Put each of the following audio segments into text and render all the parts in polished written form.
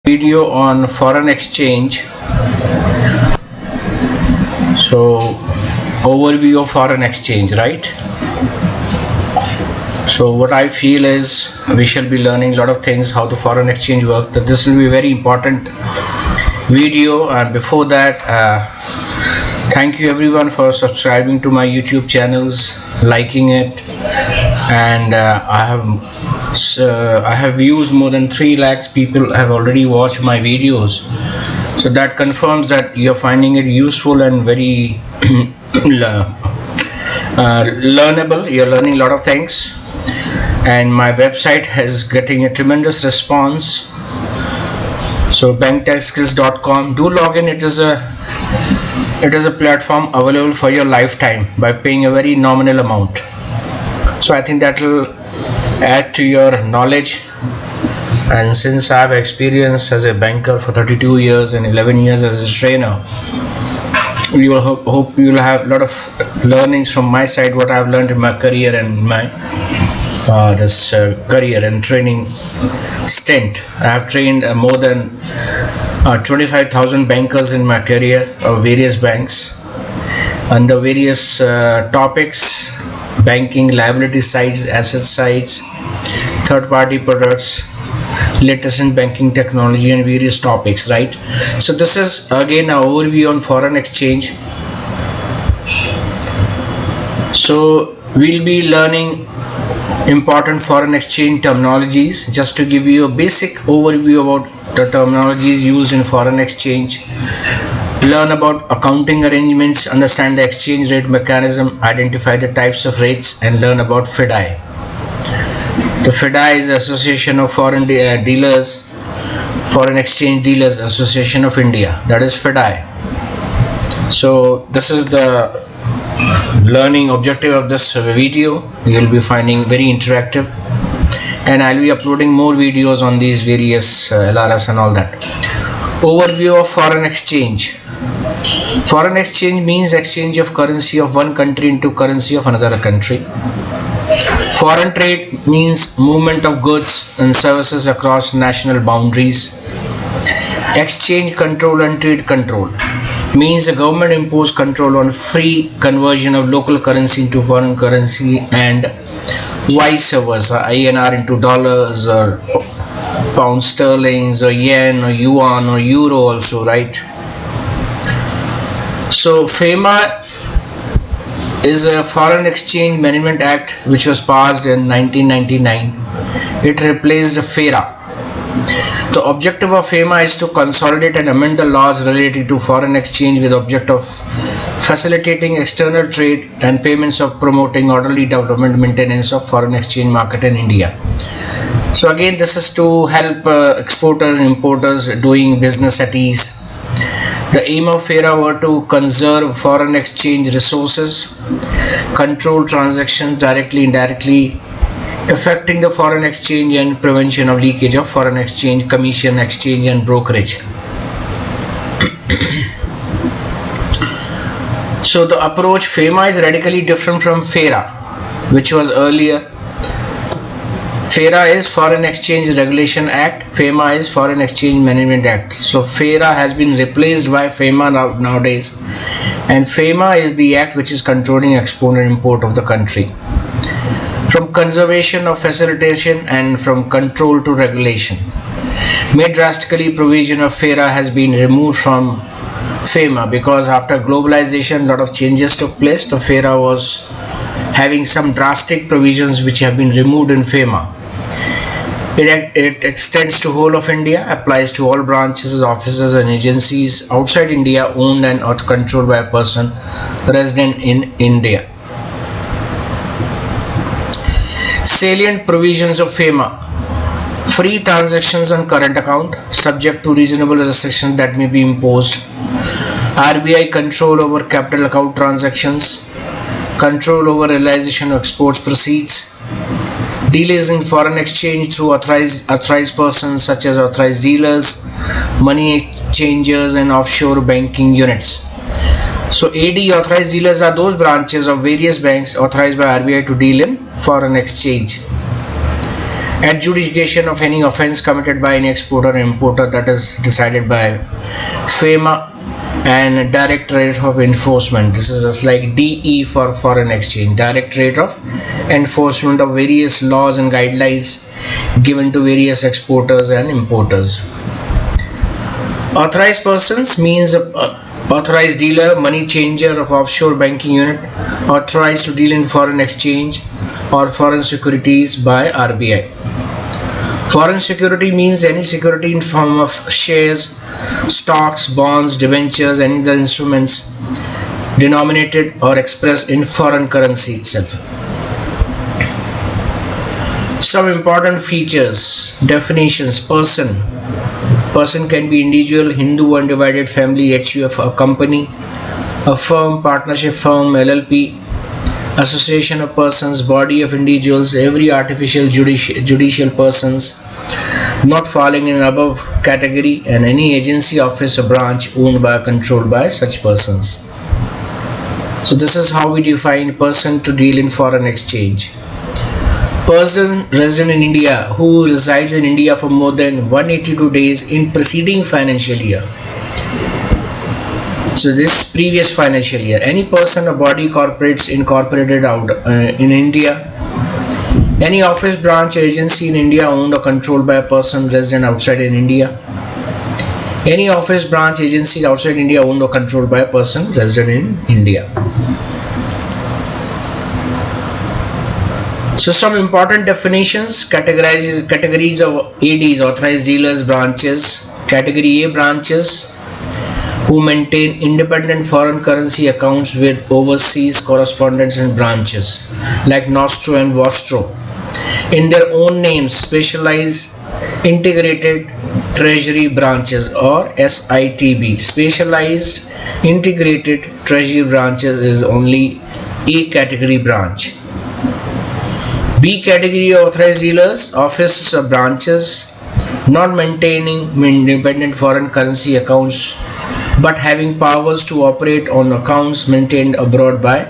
Video on foreign exchange. So overview of foreign exchange, right? So what I feel is we shall be learning a lot of things how the foreign exchange work. That this will be a very important video. And before that, thank you everyone for subscribing to my YouTube channels, liking it, and I have views. More than 3 lakhs people have already watched my videos, so that confirms that you're finding it useful and very learnable. You're learning a lot of things, and my website is getting a tremendous response. So BankTekSkills.com, do log in. It is a platform available for your lifetime by paying a very nominal amount. So I think that will add to your knowledge, and since I have experience as a banker for 32 years and 11 years as a trainer, you will hope you will have a lot of learnings from my side, what I have learned in my career and my career and training stint. I have trained more than 25,000 bankers in my career of various banks under various topics: banking, liability sides, asset sides, third-party products, latest in banking technology, and various topics, right? So this is again an overview on foreign exchange. So we'll be learning important foreign exchange terminologies. Just to give you a basic overview about the terminologies used in foreign exchange, learn about accounting arrangements, understand the exchange rate mechanism, identify the types of rates, and learn about FIDI. The FIDI is the Association of Foreign Exchange Dealers Association of India. That is FIDI. So this is the learning objective of this video. You will be finding very interactive, and I'll be uploading more videos on these various LRS and all that. Overview of foreign exchange. Foreign exchange means exchange of currency of one country into currency of another country. Foreign trade means movement of goods and services across national boundaries. Exchange control and trade control means the government imposed control on free conversion of local currency into foreign currency and vice versa, INR into dollars or pound sterlings or yen or yuan or euro also, right? So FEMA is a Foreign Exchange Management Act which was passed in 1999. It replaced FERA. The objective of FEMA is to consolidate and amend the laws relating to foreign exchange with the object of facilitating external trade and payments, of promoting orderly development and maintenance of foreign exchange market in India. So again, this is to help exporters and importers doing business at ease. The aim of FERA were to conserve foreign exchange resources, control transactions directly, indirectly, affecting the foreign exchange, and prevention of leakage of foreign exchange, commission, exchange, and brokerage. So the approach FEMA is radically different from FERA, which was earlier. FERA is Foreign Exchange Regulation Act. FEMA is Foreign Exchange Management Act. So FERA has been replaced by FEMA nowadays, and FEMA is the act which is controlling export and import of the country. From conservation of facilitation and from control to regulation. Made drastically, provision of FERA has been removed from FEMA because after globalization a lot of changes took place. The FERA was having some drastic provisions which have been removed in FEMA. It extends to whole of India, applies to all branches, offices and agencies outside India owned and or controlled by a person resident in India. Salient provisions of FEMA: free transactions on current account subject to reasonable restrictions that may be imposed, RBI control over capital account transactions, control over realization of exports proceeds, delays in foreign exchange through authorized persons such as authorized dealers, money exchangers and offshore banking units. So AD, authorized dealers, are those branches of various banks authorized by RBI to deal in foreign exchange. Adjudication of any offence committed by any exporter or importer, that is decided by FEMA. And Directorate of Enforcement, this is just like DE for foreign exchange, Directorate of Enforcement of various laws and guidelines given to various exporters and importers. Authorized persons means authorized dealer, money changer of offshore banking unit, authorized to deal in foreign exchange or foreign securities by RBI. Foreign security means any security in form of shares, stocks, bonds, debentures, and other instruments denominated or expressed in foreign currency itself. Some important features, definitions. Person can be individual, Hindu, undivided family, HUF, a company, a firm, partnership firm, LLP, association of persons, body of individuals, every artificial judicial persons not falling in above category, and any agency, office or branch owned by or controlled by such persons. So this is how we define person to deal in foreign exchange. Person resident in India who resides in India for more than 182 days in preceding financial year. So this previous financial year, any person or body corporates incorporated out in India, any office, branch, agency in India owned or controlled by a person resident outside in India, any office, branch, agency outside India owned or controlled by a person resident in India. So some important definitions, categories of ADs, authorized dealers, branches. Category A, branches who maintain independent foreign currency accounts with overseas correspondents and branches like Nostro and Vostro in their own names, specialized integrated treasury branches or SITB. Specialized integrated treasury branches is only A category branch. B category authorized dealers, offices or branches not maintaining independent foreign currency accounts but having powers to operate on accounts maintained abroad by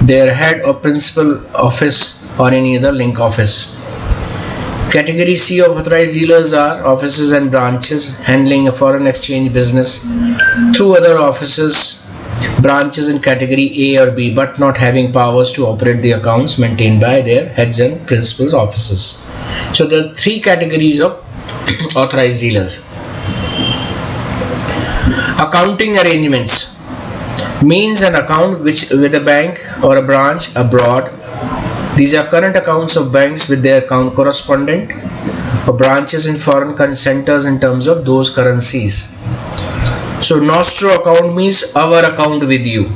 their head or principal office or any other link office. Category C of authorized dealers are offices and branches handling a foreign exchange business through other offices, branches in category A or B but not having powers to operate the accounts maintained by their heads and principals offices. So there are three categories of authorized dealers. Accounting arrangements means an account with a bank or a branch abroad. These are current accounts of banks with their account correspondent or branches in foreign centers in terms of those currencies. So Nostro account means our account with you.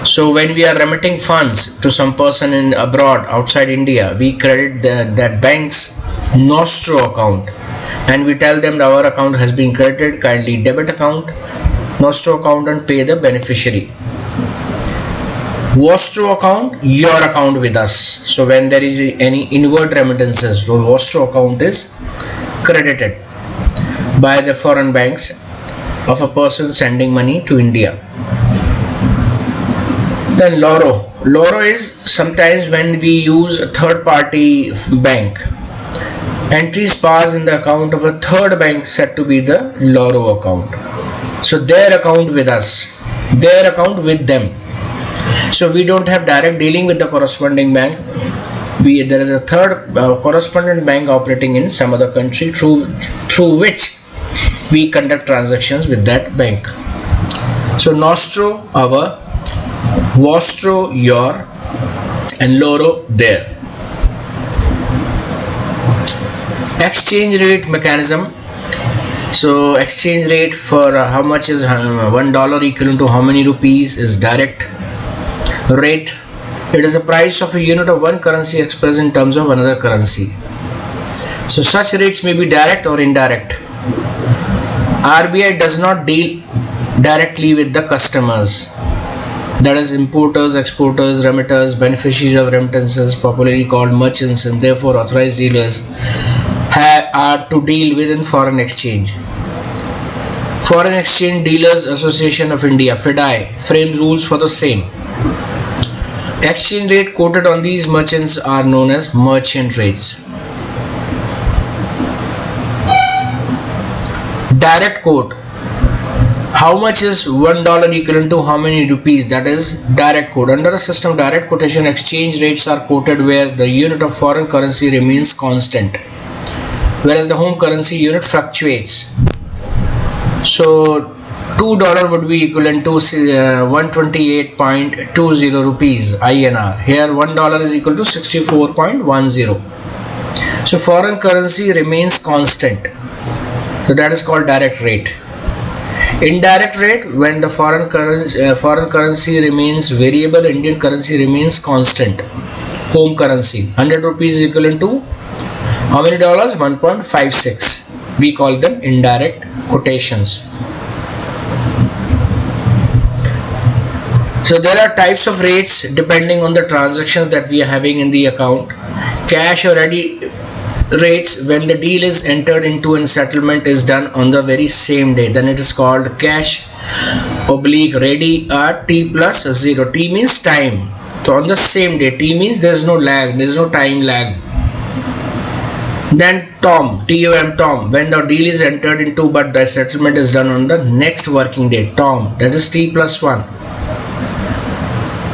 So when we are remitting funds to some person in abroad outside India, we credit that bank's Nostro account and we tell them that our account has been credited, kindly debit account, Nostro account and pay the beneficiary. Vostro account, your account with us. So when there is any inward remittances, the Vostro account is credited by the foreign banks of a person sending money to India. Then Loro. Loro is sometimes when we use a third party bank. Entries pass in the account of a third bank said to be the Loro account. So their account with us, their account with them. So we don't have direct dealing with the corresponding bank. There is a third correspondent bank operating in some other country through which we conduct transactions with that bank. So Nostro our, Vostro your, and Loro their. Exchange rate mechanism. So exchange rate for how much is $1 equivalent to how many rupees is direct rate. It is a price of a unit of one currency expressed in terms of another currency. So such rates may be direct or indirect. RBI does not deal directly with the customers, that is importers, exporters, remitters, beneficiaries of remittances, popularly called merchants, and therefore authorized dealers are to deal with in foreign exchange. Foreign Exchange Dealers Association of India (FDI) frames rules for the same. Exchange rate quoted on these merchants are known as merchant rates. Direct quote. How much is $1 equivalent to how many rupees? That is direct quote. Under a system of direct quotation, exchange rates are quoted where the unit of foreign currency remains constant, whereas the home currency unit fluctuates. So $2 would be equivalent to 128.20 rupees INR. Here $1 is equal to 64.10. So foreign currency remains constant. So that is called direct rate. Indirect rate, when the foreign currency remains variable, Indian currency remains constant. Home currency 100 rupees is equivalent to how many dollars? 1.56. We call them indirect quotations. So there are types of rates depending on the transactions that we are having in the account. Cash or ready rates, when the deal is entered into and settlement is done on the very same day, then it is called cash oblique ready at T plus 0. T means time. So on the same day, T means there is no lag, there is no time lag. Then TOM, TOM, when the deal is entered into but the settlement is done on the next working day, TOM, that is T plus 1.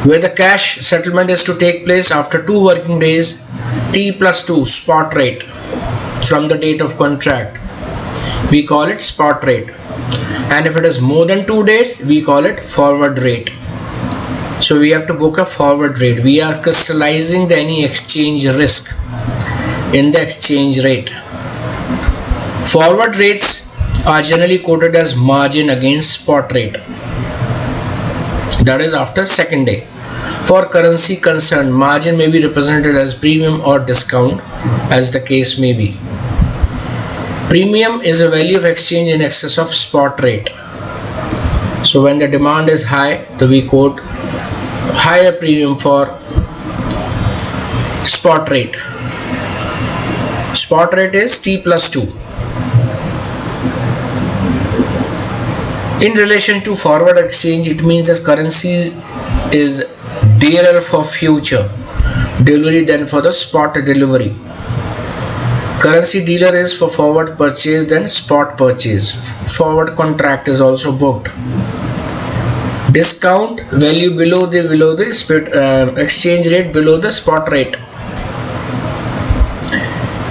Where the cash settlement is to take place after 2 working days, T plus 2, spot rate, from the date of contract. We call it spot rate. And if it is more than 2 days, we call it forward rate. So we have to book a forward rate. We are crystallizing any exchange risk in the exchange rate. Forward rates are generally quoted as margin against spot rate. That is after second day. For currency concerned, margin may be represented as premium or discount, as the case may be. Premium is a value of exchange in excess of spot rate. So when the demand is high, so we quote higher premium for spot rate. Spot rate is T plus 2. In relation to forward exchange, it means that currency is dearer for future delivery than for the spot delivery. Currency dealer is for forward purchase than spot purchase. Forward contract is also booked. Discount value below the exchange rate below the spot rate.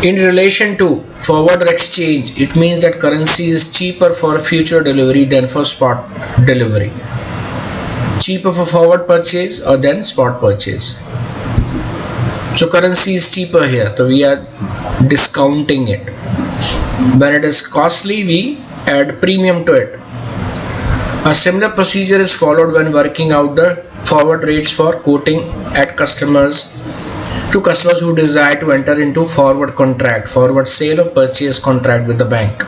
In relation to forward exchange, it means that currency is cheaper for future delivery than for spot delivery. Cheaper for forward purchase or than spot purchase. So currency is cheaper here, so we are discounting it. When it is costly, we add premium to it. A similar procedure is followed when working out the forward rates for quoting at customers who desire to enter into forward contract, forward sale or purchase contract with the bank.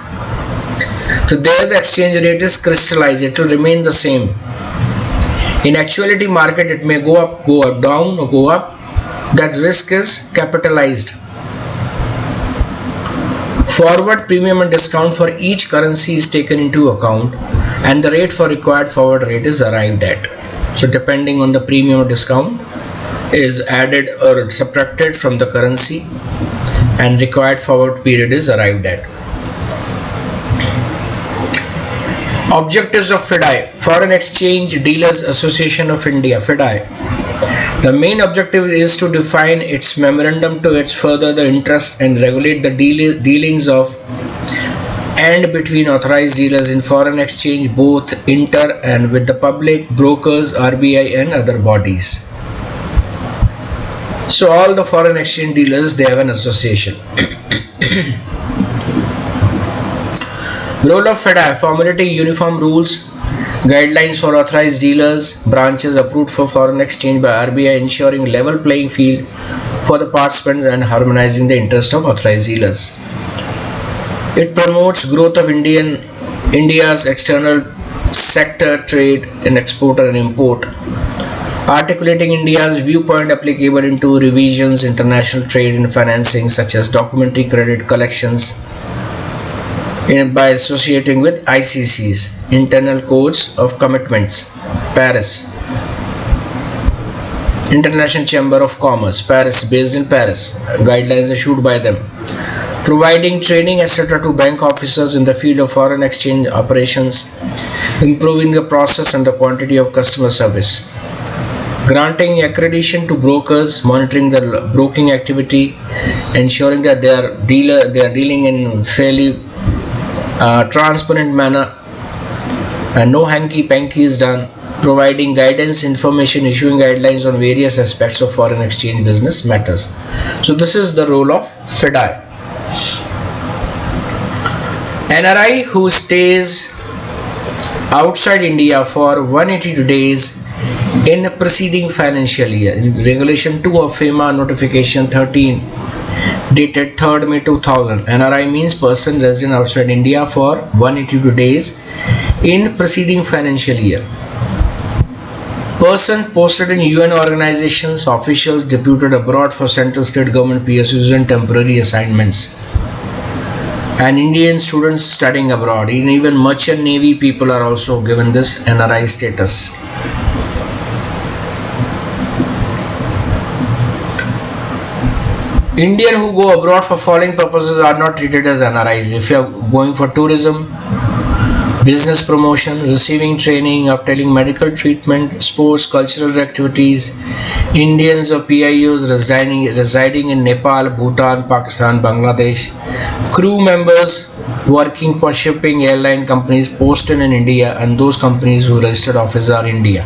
So there the exchange rate is crystallized, it will remain the same. In actuality market, it may go up, down or go up. That risk is capitalized. Forward premium and discount for each currency is taken into account and the rate for required forward rate is arrived at. So depending on the premium or discount is added or subtracted from the currency and required forward period is arrived at. Objectives of FIDI, Foreign Exchange Dealers Association of India, FIDI. The main objective is to define its memorandum to its further the interest and regulate the dealings of and between authorized dealers in foreign exchange, both inter and with the public, brokers, RBI and other bodies. So all the foreign exchange dealers, they have an association. Role of FIDI, formulating uniform rules, guidelines for authorized dealers, branches approved for foreign exchange by RBI, ensuring level playing field for the participants and harmonizing the interest of authorized dealers. It promotes growth of India's external sector trade in exporter and import, articulating India's viewpoint applicable into revisions, international trade and financing such as documentary credit collections, by associating with ICCs, Internal Codes of Commitments, Paris, International Chamber of Commerce, Paris, based in Paris, guidelines issued by them. providing training etc. to bank officers in the field of foreign exchange operations, improving the process and the quantity of customer service, granting accreditation to brokers, monitoring the broking activity, ensuring that they are dealing in fairly transparent manner, and no hanky panky is done, providing guidance, information, issuing guidelines on various aspects of foreign exchange business matters. So this is the role of FDI. NRI who stays outside India for 182 days in the preceding financial year. In Regulation 2 of FEMA Notification 13 dated 3rd May 2000, NRI means person resident outside India for 182 days in preceding financial year. Person posted in UN organizations, officials deputed abroad for central state government PSUs and temporary assignments, and Indian students studying abroad. Even merchant navy people are also given this NRI status. Indian who go abroad for following purposes are not treated as NRIs. If you are going for tourism, business promotion, receiving training, obtaining medical treatment, sports, cultural activities, Indians or PIOs residing in Nepal, Bhutan, Pakistan, Bangladesh, crew members working for shipping airline companies posted in India, and those companies whose registered offices are India.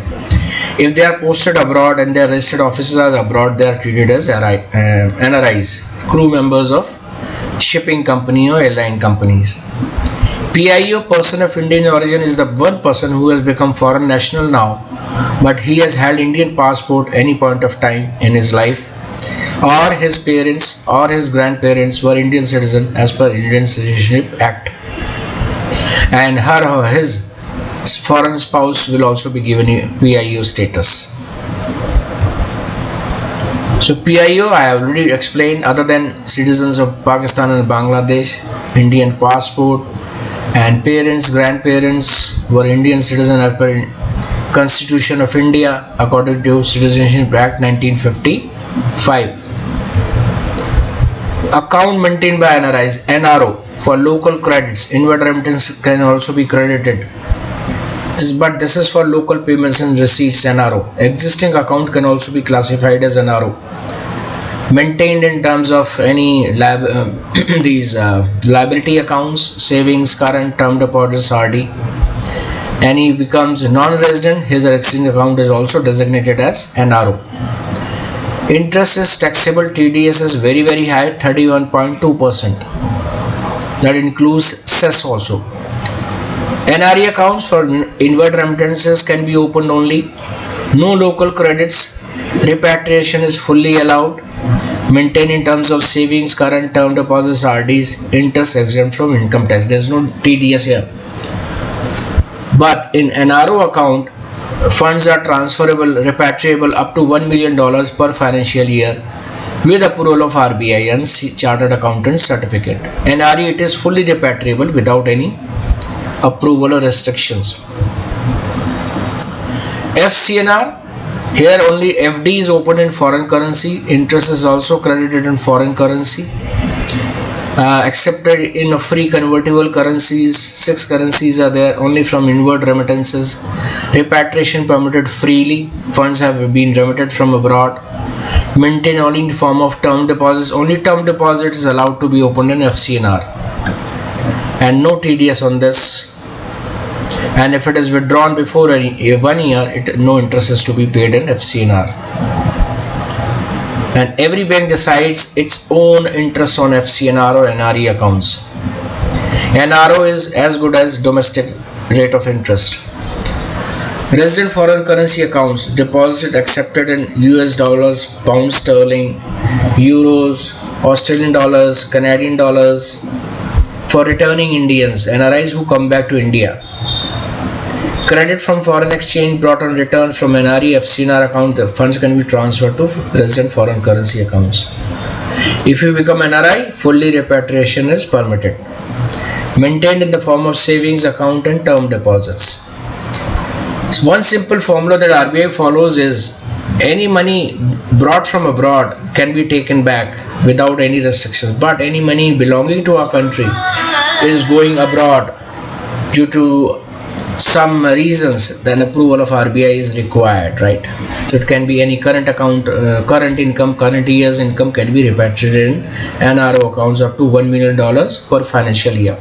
If they are posted abroad and their registered offices are abroad, they are treated as NRIs, crew members of shipping company or airline companies. PIO, person of Indian origin, is the one person who has become foreign national now, but he has held Indian passport any point of time in his life, or his parents or his grandparents were Indian citizen as per Indian Citizenship Act, and her or his foreign spouse will also be given PIO status. So PIO I have already explained. Other than citizens of Pakistan and Bangladesh, Indian passport, and parents, grandparents were Indian citizens as per Constitution of India according to Citizenship Act 1955. Account maintained by NRIs, NRO, for local credits. Inward remittance can also be credited. But this is for local payments and receipts, NRO. Existing account can also be classified as NRO. Maintained in terms of any liability accounts, savings, current, term deposits, RD. And he becomes non-resident, his existing account is also designated as NRO. Interest is taxable. TDS is very high, 31.2%. That includes cess also. NRE accounts for inward remittances can be opened only. No local credits. Repatriation is fully allowed. Maintained in terms of savings, current, term deposits, RDs. Interest exempt from income tax. There is no TDS here. But in NRO account, funds are transferable, repatriable up to $1 million per financial year with approval of RBI and Chartered Accountant certificate. NRE, it is fully repatriable without any approval or restrictions. FCNR, here only FD is open in foreign currency. Interest is also credited in foreign currency. Accepted in free convertible currencies. 6 currencies are there only from inward remittances. Repatriation permitted freely. Funds have been remitted from abroad. Maintained only in form of term deposits. Only term deposits is allowed to be opened in FCNR. And no TDS on this. And if it is withdrawn before 1 year, no interest is to be paid in FCNR. And every bank decides its own interest on FCNR or NRE accounts. NRO is as good as domestic rate of interest. Resident foreign currency accounts, deposit accepted in US dollars, pound sterling, euros, Australian dollars, Canadian dollars. For returning Indians, NRIs who come back to India. Credit from foreign exchange brought on return from NRE FCNR account, the funds can be transferred to resident foreign currency accounts. If you become NRI, fully repatriation is permitted. Maintained in the form of savings account and term deposits. So one simple formula that RBI follows is Any money brought from abroad can be taken back without any restrictions, but any money belonging to our country is going abroad due to some reasons, then approval of RBI is required, right? So it can be any current account, current income, current year's income can be repatriated in NRO accounts up to $1 million per financial year.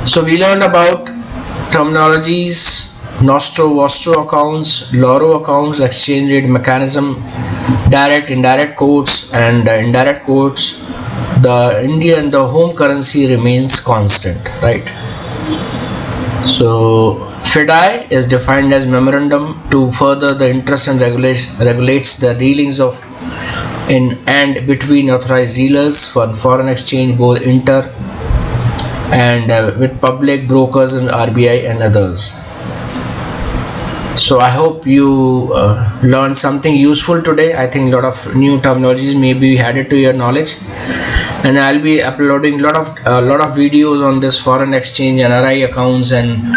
So we learned about terminologies, nostro, vostro accounts, loro accounts, exchange rate mechanism, direct, indirect quotes, and indirect quotes. The Indian, the home currency remains constant, right? So FDI is defined as memorandum to further the interest and regulates the dealings of in and between authorized dealers for foreign exchange, both inter and with public brokers and RBI and others. So I hope you learned something useful today. I think a lot of new terminologies may be added to your knowledge, and I'll be uploading a lot of videos on this foreign exchange NRI accounts and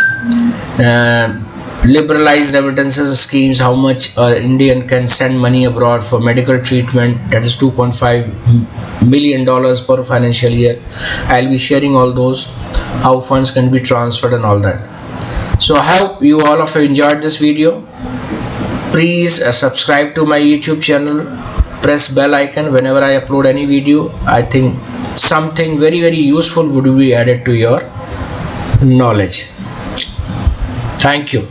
liberalized remittances schemes, how much Indian can send money abroad for medical treatment, that is $2.5 million per financial year. I'll be sharing all those, how funds can be transferred and all that. So I hope you all of you enjoyed this video. Please subscribe to my YouTube channel, press bell icon whenever I upload any video. I think something very useful would be added to your knowledge. Thank you.